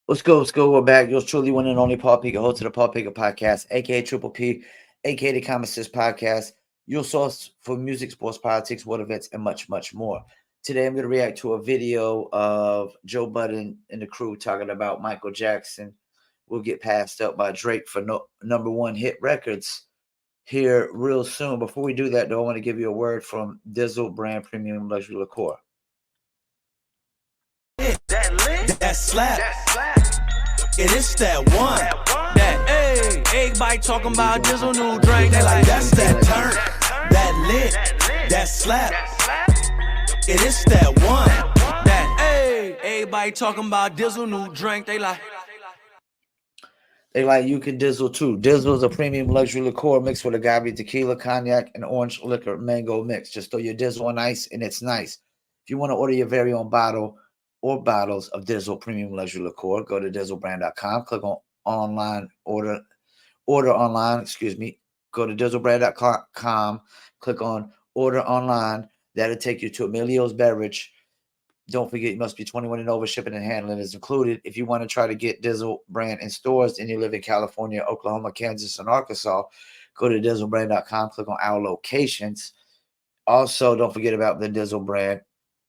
Let's go. Let's go. We're back. Yours truly, one and only Paul Pickett, host of the Paul Pickett Podcast, aka Triple P, aka the Common Sense Podcast, your source for music, sports, politics, world events, and much, much more. Today, I'm going to react to a video of Joe Budden and the crew talking about Michael Jackson will get passed up by Drake for number one hit records here real soon. Before we do that, though, I want to give you a word from Dizzle Brand Premium Luxury Liqueur. That slap. It is that one. That everybody talking about Dizzle new drink. They like that's that turn. That lit. That slap. It is that one. That everybody talking about Dizzle new drink. They like you can Dizzle too. Dizzle is a premium luxury liqueur mixed with agave tequila, cognac, and orange liquor mango mix. Just throw your Dizzle on ice and it's nice. If you want to order your very own bottle or bottles of Dizzle Premium Luxury Liqueur, go to DizzleBrand.com, click on online, order online, go to DizzleBrand.com, click on order online. That'll take you to Emilio's Beverage. Don't forget, you must be 21 and over. Shipping and handling is included. If you want to try to get Dizzle Brand in stores and you live in California, Oklahoma, Kansas, and Arkansas, go to DizzleBrand.com, click on our locations. Also, don't forget about the Dizzle Brand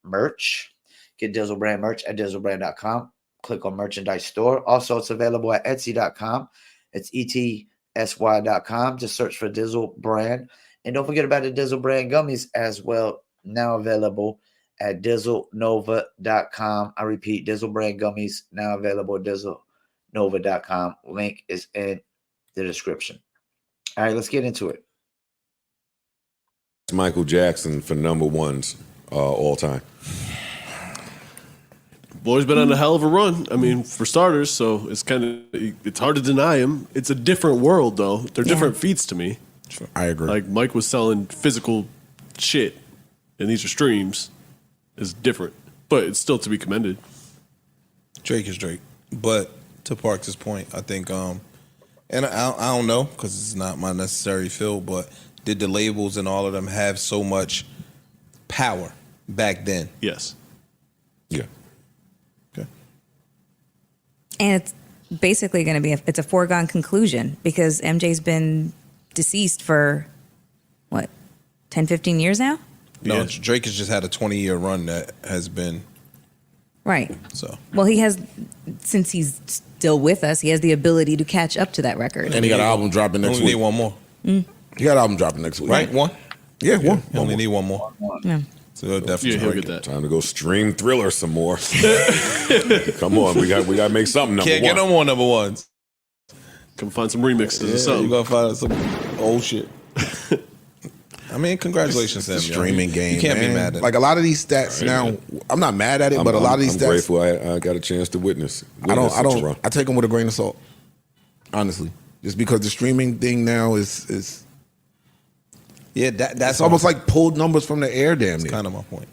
merch. Get Dizzle Brand merch at DizzleBrand.com. Click on merchandise store. Also, it's available at Etsy.com. It's ETSY.com. Just search for Dizzle Brand. And don't forget about the Dizzle Brand gummies as well. Now available at DizzleNova.com. I repeat, Dizzle Brand gummies now available at DizzleNova.com. Link is in the description. All right, let's get into it. Michael Jackson for number ones all time. Boy's been on a hell of a run. I mean, for starters, so it's hard to deny him. It's a different world, though. They're different feats to me. I agree. Like Mike was selling physical shit, and these are streams. Is different, but it's still to be commended. Drake is Drake, but to Parks' point, I think, and I don't know because it's not my necessary field, but did the labels and all of them have so much power back then? Yes. Yeah. And it's basically going to be it's a foregone conclusion because MJ's been deceased for, what, 10, 15 years now? No, Yeah. Drake has just had a 20-year run that has been... Right. So. Well, he has, since he's still with us, he has the ability to catch up to that record. And he got an album dropping next Only week. need one more. He got an album dropping next week. Right? One? Yeah, one. You only need one more. Yeah. So definitely Yeah, he'll get that. Time to go stream Thriller some more. Come on, we got to make something number Can't one. get no more number ones. Come find some remixes or You something. gotta find some old shit. I mean, congratulations, It's Sam. the streaming game. You can't man. be mad at like it. a lot of these stats now. I'm not mad at it, but a lot of these I'm stats. grateful I got a chance to witness I such a don't. run. I take them with a grain of salt. Honestly, just because the streaming thing now is Yeah, that's it's almost like pulled numbers from the air. Damn near. kind of my point.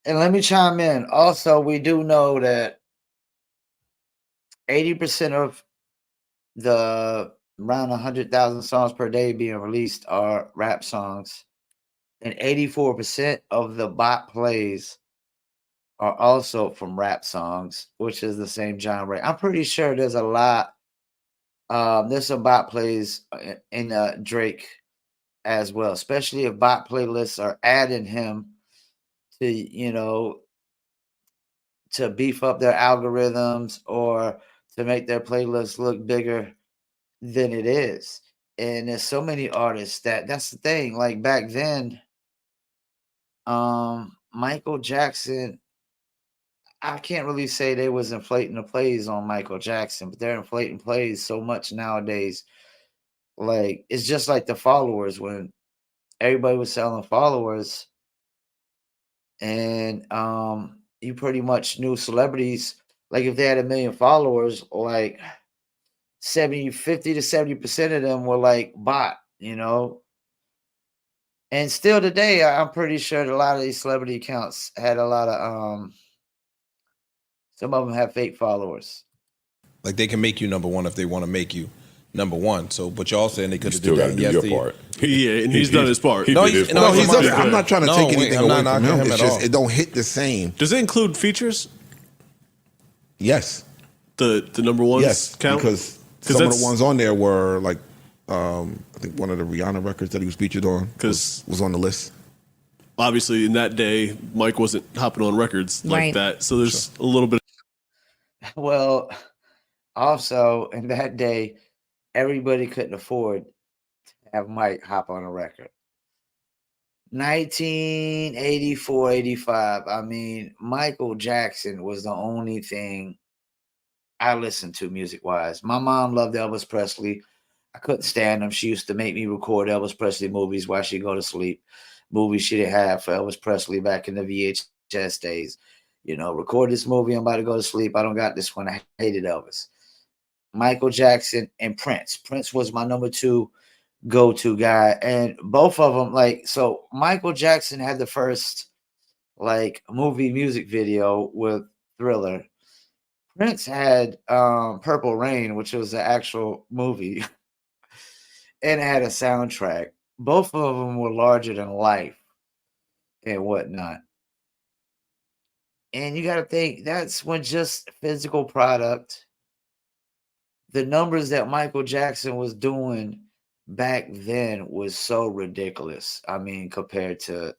And let me chime in. Also, we do know that 80% of the around 100,000 songs per day being released are rap songs, and 84% of the bot plays are also from rap songs, which is the same genre. I'm pretty sure there's a lot. There's some bot plays in Drake as well, especially if bot playlists are adding him to, to beef up their algorithms or to make their playlists look bigger than it is. And there's so many artists that's the thing. Like back then, Michael Jackson, I can't really say they was inflating the plays on Michael Jackson, but they're inflating plays so much nowadays. Like, it's just like the followers when everybody was selling followers. And you pretty much knew celebrities, like if they had 1 million followers, like 50 to 70% of them were like bot, And still today, I'm pretty sure that a lot of these celebrity accounts had a lot of some of them have fake followers. Like they can make you number one if they want to make you number one. So, but y'all saying they could have Still did got to that do your yesterday. part. Yeah, and he's done his part. He No, did his no, part. No, he's I'm up. I'm not trying to No, take wait, anything I'm away not from knocking him. him It's at just all. it don't hit the same. Does it include features? Yes. The number ones Yes, count? because some of the ones on there were like, I think one of the Rihanna records that he was featured on was on the list. Obviously, in that day, Mike wasn't hopping on records like Right. that. So there's a little bit. Well, also in that day, everybody couldn't afford to have Mike hop on a record. 1984, 85. I mean, Michael Jackson was the only thing I listened to music wise. My mom loved Elvis Presley. I couldn't stand him. She used to make me record Elvis Presley movies while she'd go to sleep. Movies she didn't have for Elvis Presley back in the VHS days. You know, record this movie. I'm about to go to sleep. I don't got this one. I hated Elvis. Michael Jackson and Prince. Prince was my number 2 go-to guy, and both of them, like, so Michael Jackson had the first like movie music video with Thriller. Prince had Purple Rain, which was the actual movie, and it had a soundtrack. Both of them were larger than life and whatnot. And you got to think that's when just physical product, the numbers that Michael Jackson was doing back then was so ridiculous. I mean, compared to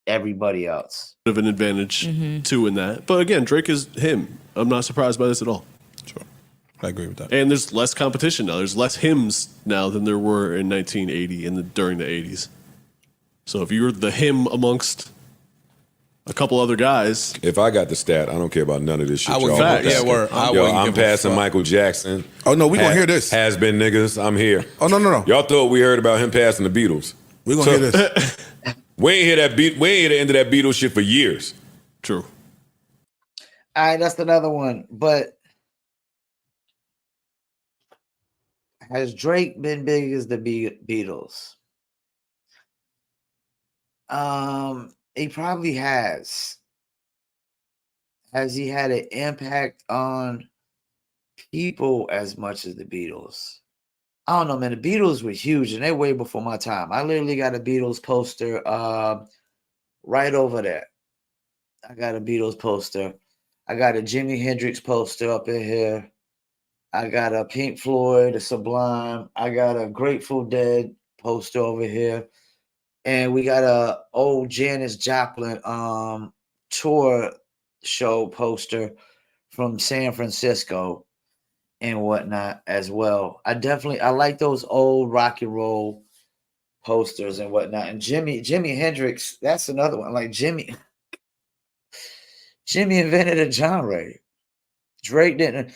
everybody else. Of an advantage too in that. But again, Drake is him. I'm not surprised by this at all. Sure. I agree with that. And there's less competition now. There's less hymns now than there were in 1980 and during the 80s. So if you're the hymn amongst a couple other guys, If I got the stat, I don't care about none of this shit. I would y'all. Facts. yeah, word. I Yo, wouldn't I'm give a passing fuck. Michael Jackson. Oh no, we gonna hear this. Has been niggas. I'm here. Oh no. Y'all thought we heard about him passing the Beatles. We gonna hear this. We ain't hear that beat. We ain't hear the end of that Beatles shit for years. true. All right, that's another one. But has Drake been big as the Beatles? He probably has. Has he had an impact on people as much as the Beatles? I don't know, man. The Beatles were huge, and they're way before my time. I literally got a Beatles poster right over there. I got a Beatles poster. I got a Jimi Hendrix poster up in here. I got a Pink Floyd, a Sublime. I got a Grateful Dead poster over here. And we got a old Janis Joplin tour show poster from San Francisco and whatnot as well. I like those old rock and roll posters and whatnot. And Jimi Hendrix, that's another one. Like Jimi invented a genre. Drake didn't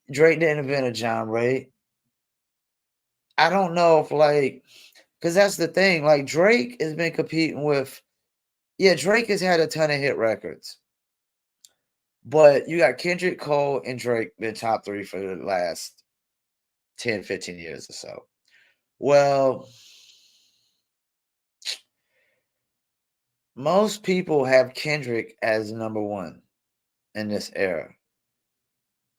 invent a genre. I don't know if because that's the thing. Like Drake has been competing with, Drake has had a ton of hit records. But you got Kendrick Cole and Drake been top 3 for the last 10, 15 years or so. Well, most people have Kendrick as number 1 in this era.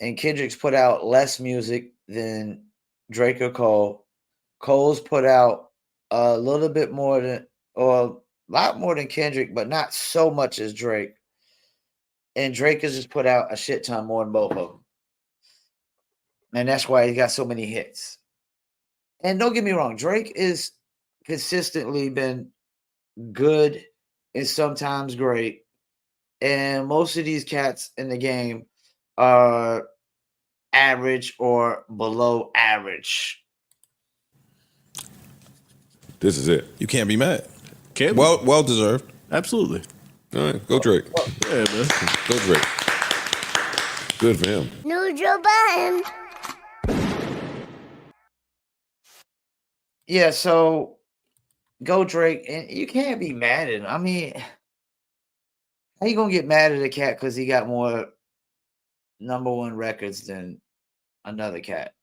And Kendrick's put out less music than Drake or Cole. Cole's put out a little bit more than, or a lot more than Kendrick, but not so much as Drake. And Drake has just put out a shit ton more than both of them. And that's why he got so many hits. And don't get me wrong, Drake is consistently been good and sometimes great. And most of these cats in the game are average or below average. This is it. You can't be mad. Can't be. Well deserved. Absolutely. All right, go Drake. Yeah, man. Go Drake. Good for him. Neutral button. Yeah, so go Drake, and you can't be mad at him. I mean, how you gonna get mad at a cat because he got more number 1 records than another cat?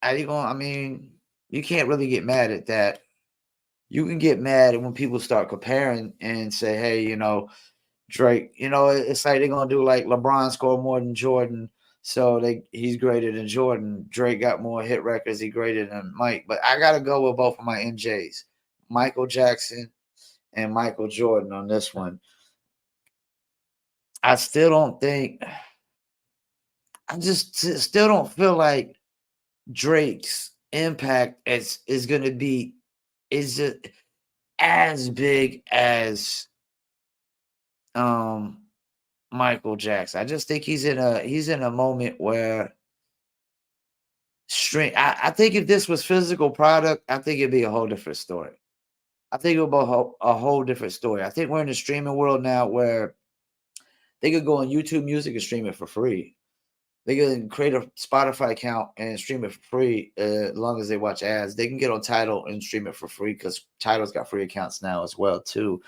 How you gonna? I mean, you can't really get mad at that. You can get mad when people start comparing and say, "Hey, Drake, it's like they're gonna do like LeBron scored more than Jordan, so he's greater than Jordan. Drake got more hit records, he's greater than Mike." But I gotta go with both of my MJs, Michael Jackson and Michael Jordan on this one. I still don't think I just still don't feel like Drake's impact is going to be is it as big as Michael Jackson. I just think he's in a moment where I think if this was physical product, I think it'd be a whole different story. I think it would be a whole different story. I think we're in a streaming world now where they could go on YouTube Music and stream it for free. They can create a Spotify account and stream it for free as long as they watch ads. They can get on Tidal and stream it for free because Tidal's got free accounts now as well too,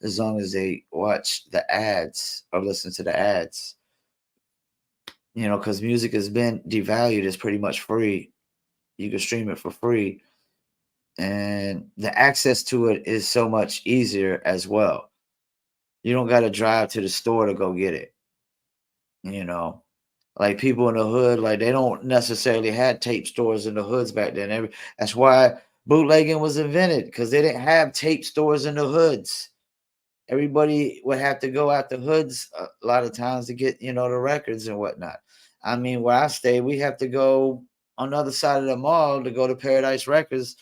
as long as they watch the ads or listen to the ads. You know, because music has been devalued. It's pretty much free. You can stream it for free. And the access to it is so much easier as well. You don't got to drive to the store to go get it. You know, like people in the hood, like they don't necessarily had tape stores in the hoods back then. That's why bootlegging was invented, because they didn't have tape stores in the hoods. Everybody would have to go out the hoods a lot of times to get, the records and whatnot. I mean, where I stay, we have to go on the other side of the mall to go to Paradise Records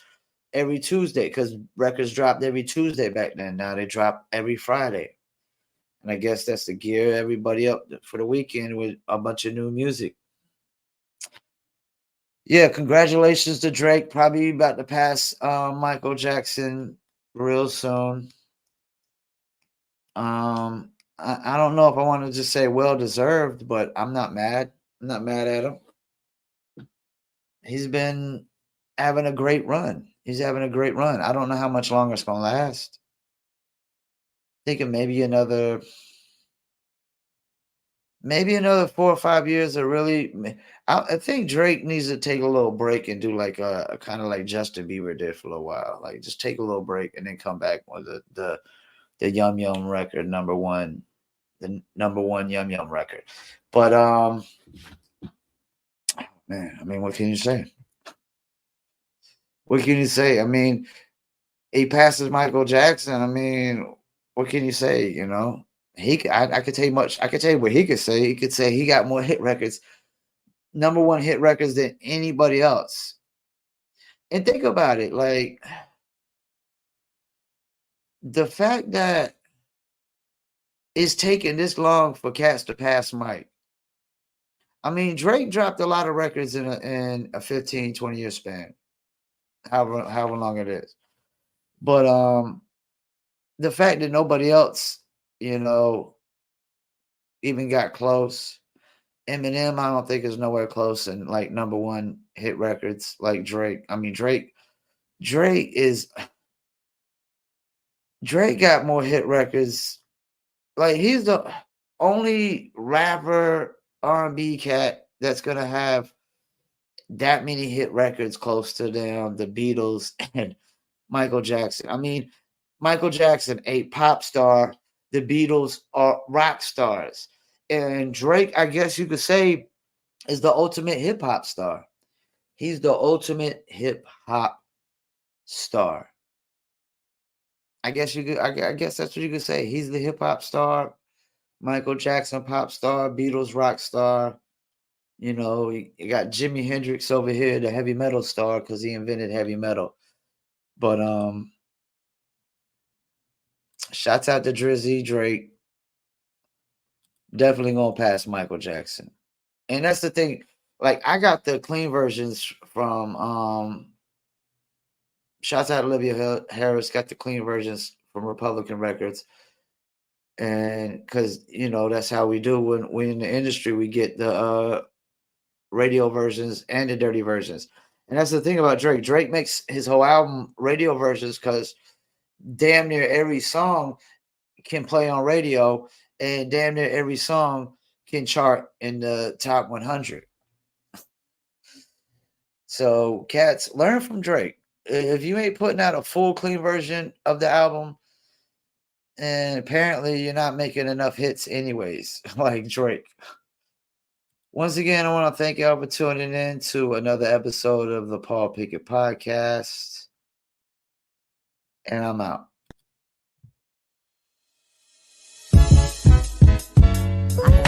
every Tuesday, because records dropped every Tuesday back then. Now they drop every Friday. And I guess that's to gear everybody up for the weekend with a bunch of new music. Yeah, congratulations to Drake. Probably about to pass Michael Jackson real soon. I don't know if I want to just say well deserved, but I'm not mad. I'm not mad at him. He's been having a great run. He's having a great run. I don't know how much longer it's gonna last. Thinking maybe another 4 or 5 years of really. I think Drake needs to take a little break and do like a kind of like Justin Bieber did for a little while. Like just take a little break and then come back with the Yum Yum record, the number one Yum Yum record. But man, I mean, what can you say? What can you say? I mean, he passes Michael Jackson. I mean, what can you say? I could tell you much. I could tell you what he could say. He could say he got more hit records, number one hit records than anybody else. And think about it, like the fact that it's taking this long for cats to pass Mike. I mean, Drake dropped a lot of records in a 15, 20-year span, however long it is. But the fact that nobody else, even got close. Eminem, I don't think is nowhere close in like number one hit records like Drake. I mean, Drake got more hit records. Like he's the only rapper R&B cat that's gonna have that many hit records close to them, the Beatles and Michael Jackson. I mean, Michael Jackson, a pop star. The Beatles are rock stars. And Drake, I guess you could say, is the ultimate hip hop star. He's the ultimate hip hop star. I guess that's what you could say. He's the hip hop star. Michael Jackson, pop star. Beatles, rock star. You got Jimi Hendrix over here, the heavy metal star, because he invented heavy metal. But shouts out to Drizzy, Drake. Definitely gonna pass Michael Jackson. And that's the thing. Like, I got the clean versions from shouts out to Olivia Harris, got the clean versions from Republican Records. And because that's how we do when we in the industry, we get the radio versions and the dirty versions. And that's the thing about Drake. Drake makes his whole album radio versions because damn near every song can play on radio, and damn near every song can chart in the top 100. So, cats, learn from Drake. If you ain't putting out a full clean version of the album, and apparently you're not making enough hits anyways, like Drake. Once again, I want to thank y'all for tuning in to another episode of the Paul Pickett Podcast. And I'm out. I